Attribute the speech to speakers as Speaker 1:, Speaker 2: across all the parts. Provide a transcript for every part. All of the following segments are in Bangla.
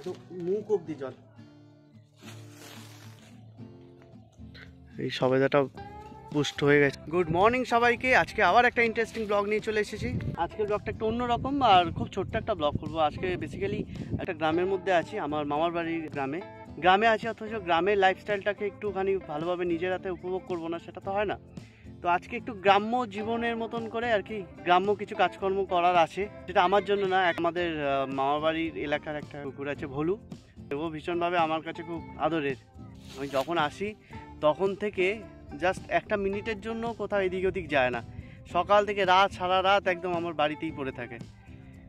Speaker 1: একদম মুখ অব্দি জল। এই সবেদাটা পুষ্ট হয়ে গেছে। গুড মর্নিং সবাইকে, আজকে আবার একটা ইন্টারেস্টিং ব্লগ নিয়ে চলে এসেছি। আজকের ব্লগটা একটু অন্যরকম আর খুব ছোট্ট একটা ব্লগ করবো। আজকে বেসিক্যালি একটা গ্রামের মধ্যে আছি, আমার মামার বাড়ির গ্রামে আছি, অথচ গ্রামের লাইফস্টাইলটাকে একটুখানি ভালোভাবে নিজের হাতে উপভোগ করবো না, সেটা তো হয় না। তো আজকে একটু গ্রাম্য জীবনের মতন করে আর কি গ্রাম্য কিছু কাজকর্ম করার আছে, যেটা আমার জন্য না, আমাদের মামার বাড়ির এলাকার একটা কুকুর আছে ভোলু, ও ভীষণভাবে আমার কাছে খুব আদরের। আমি যখন আসি তখন থেকে জাস্ট একটা মিনিটের জন্য কোথাও এদিক ওদিক যায় না, সকাল থেকে রাত সারা রাত একদম আমার বাড়িতেই পড়ে থাকে।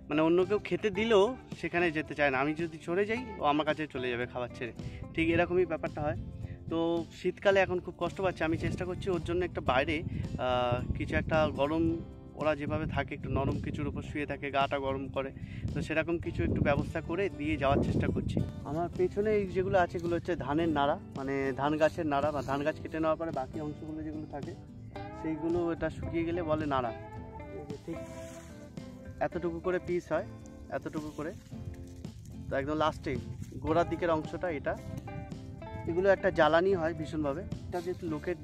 Speaker 1: মানে অন্য কেউ খেতে দিলেও সেখানে যেতে চায় না, আমি যদি চলে যাই ও আমার কাছে চলে যাবে খাবার ছেড়ে, ঠিক এরকমই ব্যাপারটা হয়। তো শীতকালে এখন খুব কষ্ট পাচ্ছে, আমি চেষ্টা করছি ওর জন্য একটা বাইরে কিছু একটা গরম, ওরা যেভাবে থাকে একটু নরম কিছুর উপর শুয়ে থাকে, গাটা গরম করে, তো সেরকম কিছু একটু ব্যবস্থা করে দিয়ে যাওয়ার চেষ্টা করছি। আমার পেছনে এই যেগুলো আছে এগুলো হচ্ছে ধানের নাড়া, মানে ধান গাছের নাড়া, বা ধান গাছ কেটে নেওয়ার পরে বাকি অংশগুলো যেগুলো থাকে সেইগুলো এটা শুকিয়ে গেলে বলে নাড়া। ঠিক এতটুকু করে পিস হয়, এতটুকু করে, তো একদম লাস্টে গোড়ার দিকের অংশটা এটা, এগুলো একটা জ্বালানি হয় ভীষণভাবে। এটা যেহেতু লোকের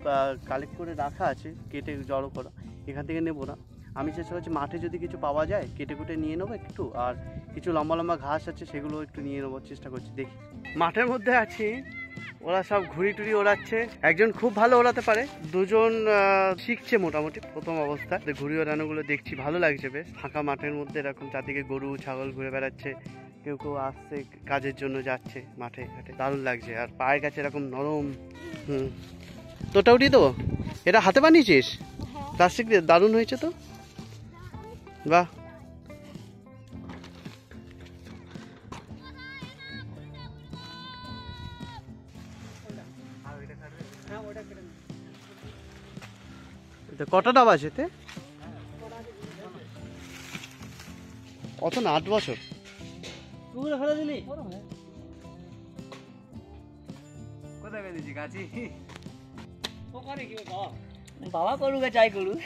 Speaker 1: কালেক্ট করে রাখা আছে, কেটে জড়ো করা, এখান থেকে নেবো না। আমি চেষ্টা করছি মাঠে যদি কিছু পাওয়া যায় কেটে কুটে নিয়ে নেবো একটু, আর কিছু লম্বা লম্বা ঘাস আছে সেগুলো একটু নিয়ে নেবো চেষ্টা করছি। দেখি, মাঠের মধ্যে আছি, ওরা সব ঘুড়ি টুড়ি ওড়াচ্ছে। একজন খুব ভালো ওড়াতে পারে, দুজন শিখছে মোটামুটি প্রথম অবস্থায়। ঘুড়ি ওড়ানোগুলো দেখছি, ভালো লাগছে বেশ। ফাঁকা মাঠের মধ্যে এরকম চারদিকে গরু ছাগল ঘুরে বেড়াচ্ছে, কেউ কেউ আসছে কাজের জন্য যাচ্ছে মাঠে ঘাটে, দারুণ লাগছে। আর পায়ের কাছে এরকম নরম। তোটা উঠিয়ে দেবো, এটা হাতে বানিয়েছিস প্লাস্টিক দিয়ে, দারুণ হয়েছে তো, বাহ। কটা ডাব আছে এতে? অত না, 8 বছর।
Speaker 2: বাবা করুক চাই করুক,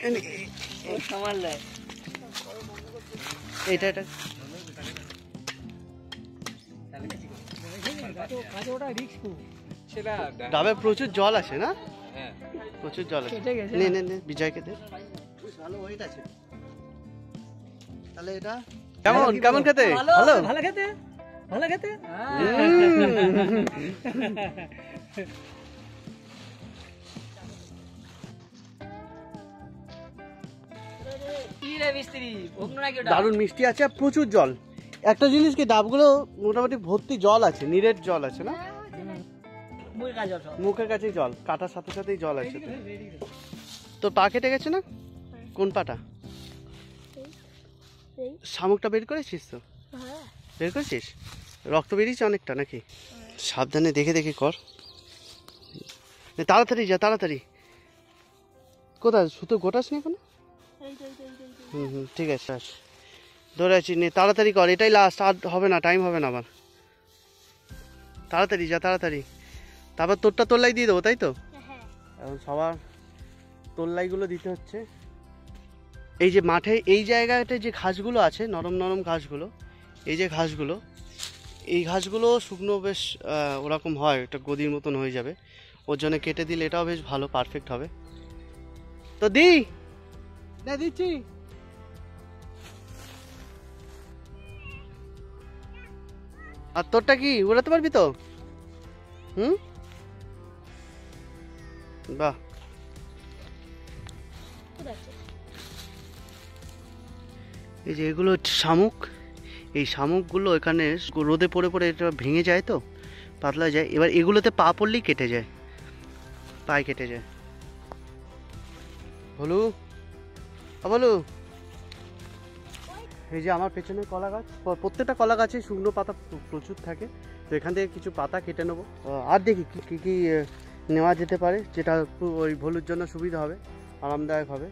Speaker 2: সামাল দেয়।
Speaker 1: এটা এটা ডাবে প্রচুর জল আছে না? প্রচুর জল আছে। নে নে নে, বিজয়কে দে, ভালো ওয়েট আছে। তাহলে এটা কেমন কেমন খেতে? ভালো
Speaker 2: ভালো খেতে, ভালো খেতে।
Speaker 1: দারুণ মিষ্টি আছে, প্রচুর জল। একটা জিনিস কি, ডাবগুলো মোটামুটি ভর্তি জল আছে, নিরেট জল আছে না, মুখের কাছেই জল, কাটার সাথে সাথেই জল আছে। তোর পা কেটে গেছে না? কোন পাটা? শামুকটা বের করেছিস তো? বের করেছিস? রক্ত বেরিয়েছে অনেকটা নাকি? সাবধানে দেখে দেখে কর, তাড়াতাড়ি যা, তাড়াতাড়ি। কোথায় সুতো গোটাস নি এখন? ঠিক আছে, আস, ধরে আছি, নে তাড়াতাড়ি কর, এটাই লাস্ট, আর হবে না, টাইম হবে না আমার। তাড়াতাড়ি যা, তাড়াতাড়ি। তারপর তোরটা তোল্লাই দিয়ে দেবো, তাই তো? এখন সবার তোল্লাইগুলো দিতে হচ্ছে। এই যে মাঠে এই জায়গাতে যে ঘাসগুলো আছে, নরম নরম ঘাসগুলো, এই যে ঘাসগুলো, এই ঘাসগুলো শুকনো বেশ ওরকম হয়, একটা গদির মতন হয়ে যাবে, ওর জন্য কেটে দিলে এটাও বেশ ভালো, পারফেক্ট হবে। তো দিচ্ছি। আর তোরটা কি উড়াতে পারবি তো? বাহ। এই যে এগুলো হচ্ছে শামুক, এই শামুকগুলো এখানে রোদে পড়ে পড়ে এটা ভেঙে যায়, তো পাতলা যায়। এবার এগুলোতে পা পড়লেই কেটে যায়, পায়ে কেটে যায়। বলু বলু, এই যে আমার পেছনে কলা গাছ, প্রত্যেকটা কলা গাছে শুকনো পাতা প্রচুর থাকে, তো এখান থেকে কিছু পাতা কেটে নেবো, আর দেখি কী কী নেওয়া যেতে পারে, যেটা ওই ভলুর জন্য সুবিধা হবে, আরামদায়ক হবে।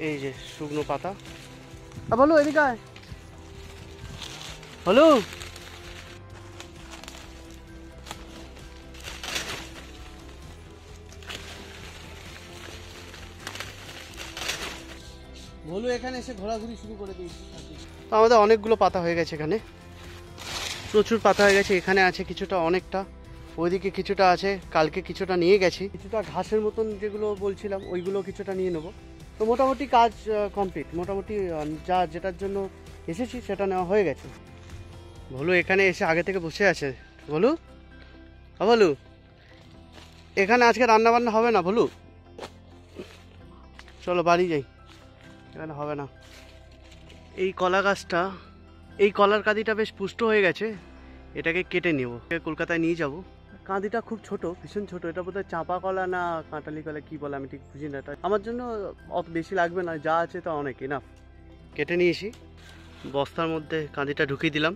Speaker 1: এই যে শুকনো পাতা। বলো এদিকে আয়, বলো। ভলু এখানে এসে ঘোরাঘুরি শুরু করে দিয়েছি। আমাদের অনেকগুলো পাতা হয়ে গেছে এখানে, প্রচুর পাতা হয়ে গেছে। এখানে আছে কিছুটা, অনেকটা ওইদিকে কিছুটা আছে, কালকে কিছুটা নিয়ে গেছি। কিছুটা ঘাসের মতন যেগুলো বলছিলাম ওইগুলো কিছুটা নিয়ে নেবো। তো মোটামুটি কাজ কমপ্লিট, মোটামুটি যেটার জন্য এসেছি সেটা নেওয়া হয়ে গেছে। ভলু এখানে এসে আগে থেকে বসে আছে। ভলু, ভলু এখানে আজকে রান্না বান্না হবে না ভলু? চলো বাড়ি যাই, এখানে হবে না। এই কলা গাছটা, এই কলার কাঁদিটা বেশ পুষ্ট হয়ে গেছে, এটাকে কেটে নেব, কলকাতায় নিয়ে যাব। কাঁদিটা খুব ছোট, ভীষণ ছোট। এটা বোধহয় চাপা কলা না কাঁটালি কলা কি বলে আমি ঠিক বুঝি না। এটা আমার জন্য অত বেশি লাগবে না, যা আছে তা অনেক এনাফ। কেটে নিয়েছি, বস্তার মধ্যে কাঁদিটা ঢুকিয়ে দিলাম।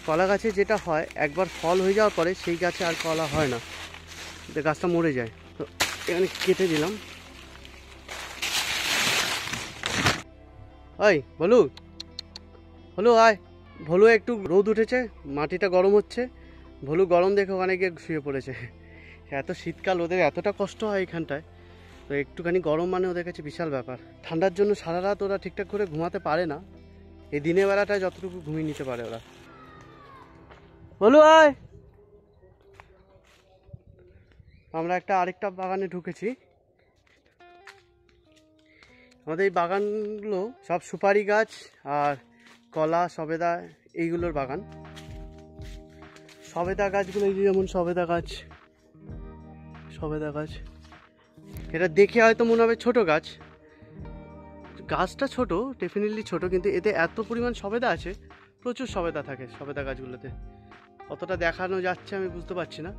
Speaker 1: কলা গাছে যেটা হয়, একবার ফল হয়ে যাওয়ার পরে সেই গাছে আর কলা হয় না, গাছটা মরে যায়। তো এখানে কেটে দিলাম। ওই ভলু, ভলু আয়। ভলু একটু রোদ উঠেছে, মাটিটা গরম হচ্ছে, ভলু গরম দেখে ওখানে গিয়ে শুয়ে পড়েছে। এত শীতকাল, ওদের এতটা কষ্ট হয় এখানটায়, তো একটুখানি গরম মানে ওদের কাছে বিশাল ব্যাপার। ঠান্ডার জন্য সারা রাত ওরা ঠিকঠাক করে ঘুমাতে পারে না, এই দিনের বেলাটায় যতটুকু ঘুমিয়ে নিতে পারে ওরা। ভলু আয়। আমরা আরেকটা বাগানে ঢুকেছি। আমাদের এই বাগানগুলো সব সুপারি গাছ আর কলা, সবেদা, এইগুলোর বাগান। সবেদা গাছগুলো এই যেমন সবেদা গাছ, সবেদা গাছ, এটা দেখে হয়তো মনে হবে ছোট গাছ, গাছটা ছোট, ডেফিনেটলি ছোট, কিন্তু এতে এত পরিমাণ সবেদা আছে, প্রচুর সবেদা থাকে সবেদা গাছগুলোতে। কতটা দেখানো যাচ্ছে আমি বুঝতে পারছি না,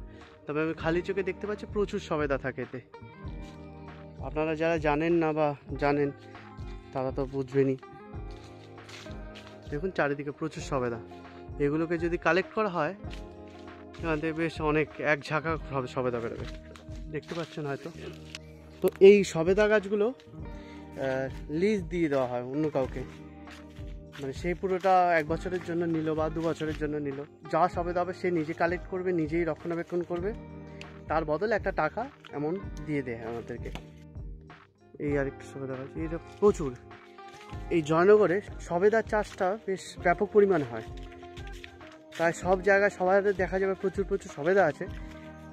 Speaker 1: তবে আমি খালি চোখে দেখতে পাচ্ছি প্রচুর সবেদা থাকে এতে। আপনারা যারা জানেন না বা জানেন তারা তো বুঝবেনই। দেখুন চারিদিকে প্রচুর সবেদা, এগুলোকে যদি কালেক্ট করা হয় এখান থেকে বেশ অনেক, এক ঝাঁকা সবেদা বেরোবে, দেখতে পাচ্ছেন হয়তো। তো এই সবেদা গাছগুলো লিজ দিয়ে দেওয়া হয় অন্য কাউকে, মানে সেই পুরোটা 1 বছরের জন্য নিল বা 2 বছরের জন্য নিল। যা সবেদা হবে সে নিজে কালেক্ট করবে, নিজেই রক্ষণাবেক্ষণ করবে, তার বদলে একটা টাকা এমন দিয়ে দেয় আমাদেরকে। এই আরেকটা সবেদা গাছ, এটা প্রচুর। এই জয়নগরে সবেদার চাষটা বেশ ব্যাপক পরিমাণে হয়, প্রায় সব জায়গায় সবাই দেখা যাবে প্রচুর প্রচুর সবেদা আছে,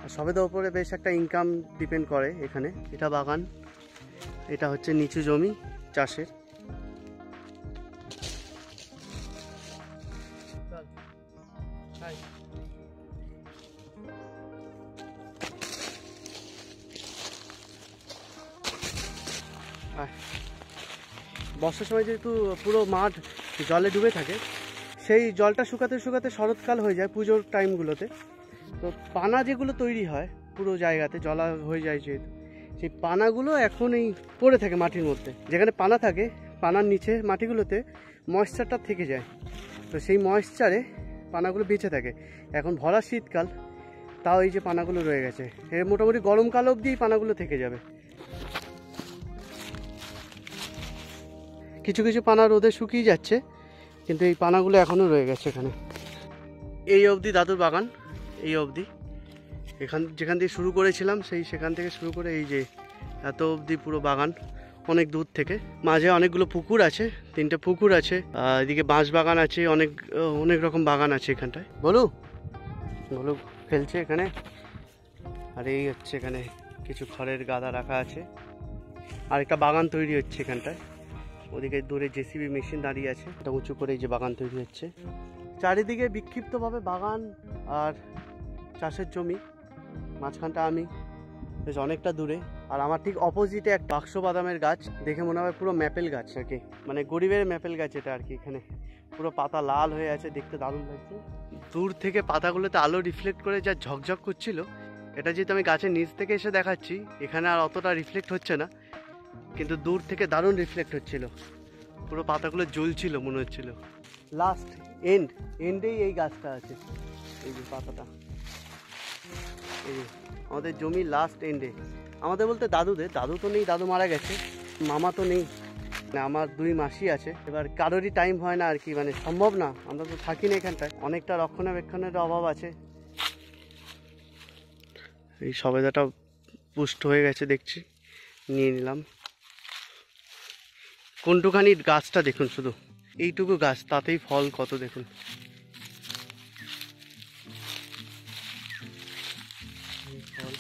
Speaker 1: আর সবেদার উপরে বেশ একটা ইনকাম ডিপেন্ড করে এখানে। এটা বাগান, এটা হচ্ছে নিচু জমি চাষের। বর্ষার সময় যেহেতু পুরো মাঠ জলে ডুবে থাকে, সেই জলটা শুকাতে শুকাতে শরৎকাল হয়ে যায় পুজোর টাইমগুলোতে। তো পানা যেগুলো তৈরি হয় পুরো জায়গাতে, জলা হয়ে যায় যেহেতু, সেই পানাগুলো এখন এই পড়ে থাকে মাটির মধ্যে। যেখানে পানা থাকে, পানার নিচে মাটিগুলোতে ময়েশ্চারটা থেকে যায়, তো সেই ময়েশ্চারে পানাগুলো বেঁচে থাকে। এখন ভরা শীতকাল, তাও এই যে পানাগুলো রয়ে গেছে, এর মোটামুটি গরমকাল অবধি এই পানাগুলো থেকে যাবে। কিছু কিছু পানা রোদে শুকিয়ে যাচ্ছে, কিন্তু এই পানাগুলো এখনও রয়ে গেছে এখানে। এই অবধি দাদুর বাগান, এই অবধি। যেখান থেকে শুরু করেছিলাম সেখান থেকে শুরু করে এই যে এত অবধি পুরো বাগান, অনেক দূর থেকে। মাঝে অনেকগুলো পুকুর আছে, 3টে পুকুর আছে, এদিকে বাঁশ বাগান আছে, অনেক অনেক রকম বাগান আছে এখানটায়। বলু ফেলছে এখানে, আর এই হচ্ছে এখানে কিছু খড়ের গাদা রাখা আছে, আর একটা বাগান তৈরি হচ্ছে এখানটায়। ওদিকে দূরে জেসিবি মেশিন দাঁড়িয়ে আছে, এটা উঁচু করে এই যে বাগান তৈরি হচ্ছে। চারিদিকে বিক্ষিপ্তভাবে বাগান আর চাষের জমি, মাঝখানটা আমি, বেশ অনেকটা দূরে। আর আমার ঠিক অপোজিটে এক বাক্স বাদামের গাছ, দেখে মনে হয় পুরো ম্যাপেল গাছ আর কি, মানে গরিবের ম্যাপেল গাছ এটা আর কি। এখানে পুরো পাতা লাল হয়ে আছে, দেখতে দারুণ লাগছে। দূর থেকে পাতাগুলোতে আলো রিফ্লেক্ট করে যা ঝকঝক করছিল, এটা যেহেতু আমি গাছের নিচ থেকে এসে দেখাচ্ছি, এখানে আর অতটা রিফ্লেক্ট হচ্ছে না, কিন্তু দূর থেকে দারুণ রিফ্লেক্ট হচ্ছিল, পুরো পাতাগুলো জ্বলছিল মনে হচ্ছিল। লাস্ট এন্ডেই এই গাছটা আছে, এই যে পাতাটা, এই যে আমাদের জমি লাস্ট এন্ডে। আমাদের বলতে দাদুদের, দাদু তো নেই, দাদু মারা গেছে, মামা তো নেই, আমার 2 মাসি আছে। এবার কারোরই টাইম হয় না আর কি, মানে সম্ভব না, আমরা তো থাকি না এখানটায়, অনেকটা রক্ষণাবেক্ষণের অভাব আছে। এই সবেদাটা পুষ্ট হয়ে গেছে দেখছি, নিয়ে নিলাম। কোনটুখানি গাছটা দেখুন, শুধু এইটুকু গাছ, তাতেই ফল কত দেখুন। ফল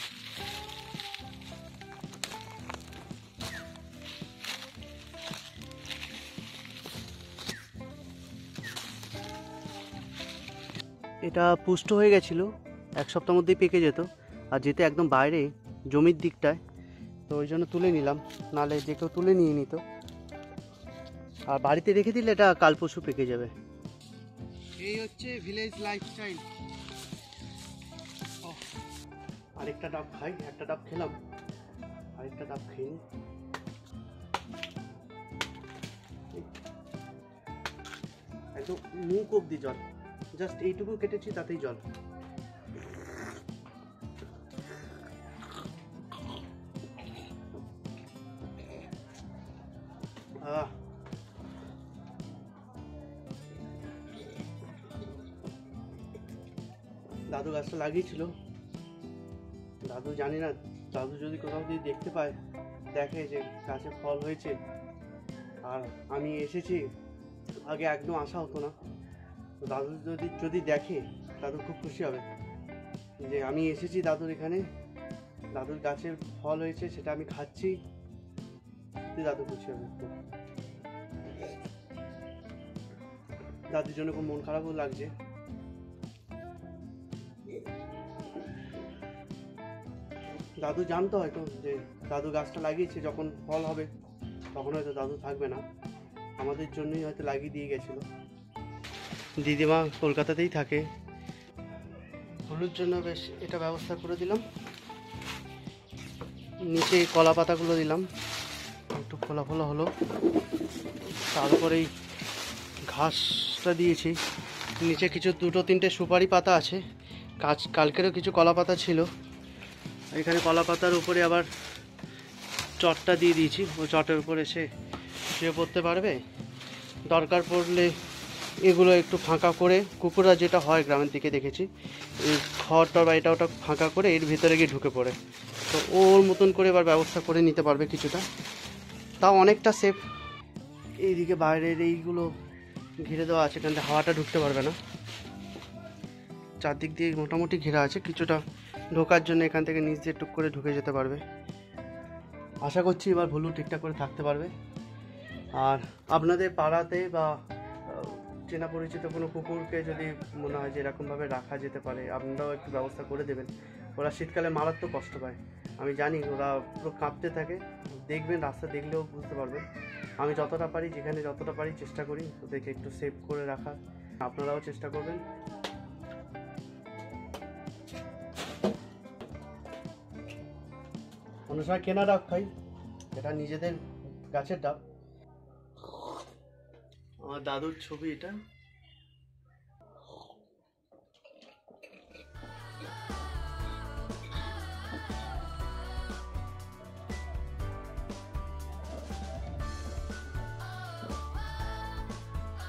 Speaker 1: এটা পুষ্ট হয়ে গেছিলো, 1 সপ্তাহের মধ্যেই পেকে যেত, আর যেতে একদম বাইরে জমির দিকটায়, তো ওই জন্য তুলে নিলাম, নাহলে যে কেউ তুলে নিয়ে নিত। আর বাড়িতে রেখে দিলে এটা কাল পরশু পেকে যাবে। এই হচ্ছে ভিলেজ লাইফস্টাইল। আরেকটা ডাব খাই, একটা ডাব খেলাম, আরেকটা ডাব খেয়ে নিই। একদম মুখ অব্দি জল, জাস্ট এইটুকু কেটেছি তাতেই জল। দাদু গাছটা লাগিয়েছিল, দাদু জানি না, দাদু যদি কোথাও যদি দেখতে পায়, দেখে যে গাছে ফল হয়েছে আর আমি এসেছি, আগে একদম আসা হতো না, তো দাদু যদি দেখে, দাদু খুব খুশি হবে যে আমি এসেছি দাদুর এখানে, দাদুর গাছে ফল হয়েছে, সেটা আমি খাচ্ছি, দাদু খুশি হবে। দাদুর জন্য খুব মন খারাপও লাগছে। দাদু জানতো হয়তো যে দাদু গাছটা লাগিয়েছে, যখন ফল হবে তখন হয়তো দাদু থাকবে না, আমাদের জন্যই হয়তো লাগিয়ে দিয়ে গেছিলো। দিদিমা কলকাতাতেই থাকে, হলুর জন্য বেশ এটা ব্যবস্থা করে দিলাম। নিচে কলা পাতাগুলো দিলাম, একটু ফোলা ফোলা হলো, তারপরেই ঘাসটা দিয়েছি। নিচে কিছু 2-3টে সুপারি পাতা আছে, কালকেরও কিছু কলা পাতা ছিল, এখানে কলা পাতার উপরে আবার চটটা দিয়ে দিয়েছি, ওই চটের উপরে সে শুয়ে পড়তে পারবে। দরকার পড়লে এগুলো একটু ফাঁকা করে, কুকুররা যেটা হয় গ্রামের দিকে দেখেছি, এই খড়টা বা এটা ওটা ফাঁকা করে এর ভিতরে গিয়ে ঢুকে পড়ে, তো ওর মতন করে এবার ব্যবস্থা করে নিতে পারবে কিছুটা, তাও অনেকটা সেফ। এইদিকে বাইরের এইগুলো ঘিরে দেওয়া আছে, এখান থেকে হাওয়াটা ঢুকতে পারবে না, চারদিক দিয়ে মোটামুটি ঘেরা আছে, কিছুটা ঢোকার জন্য এখান থেকে নিচ দিয়ে টুক করে ঢুকে যেতে পারবে। আশা করছি এবার ভুলু ঠিকঠাক করে থাকতে পারবে। আর আপনাদের পাড়াতে বা চেনা পরিচিত কোনো কুকুরকে যদি মনে হয় যে এরকমভাবে রাখা যেতে পারে, আপনারাও একটু ব্যবস্থা করে দেবেন। ওরা শীতকালে মারাত্মক কষ্ট পায়, আমি জানি, ওরা পুরো কাঁপতে থাকে, দেখবেন রাস্তা দেখলেও বুঝতে পারবেন। আমি যতটা পারি, যেখানে যতটা পারি চেষ্টা করি ওদেরকে একটু সেভ করে রাখার, আপনারাও চেষ্টা করবেন। অন্য সময় কেনা ডাব খাই, এটা নিজেদের গাছের ডাব। আমার দাদুর ছবি এটা।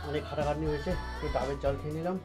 Speaker 1: অনেক খাটাখাটনি হয়েছে, একটু ডাবের জল খেয়ে নিলাম।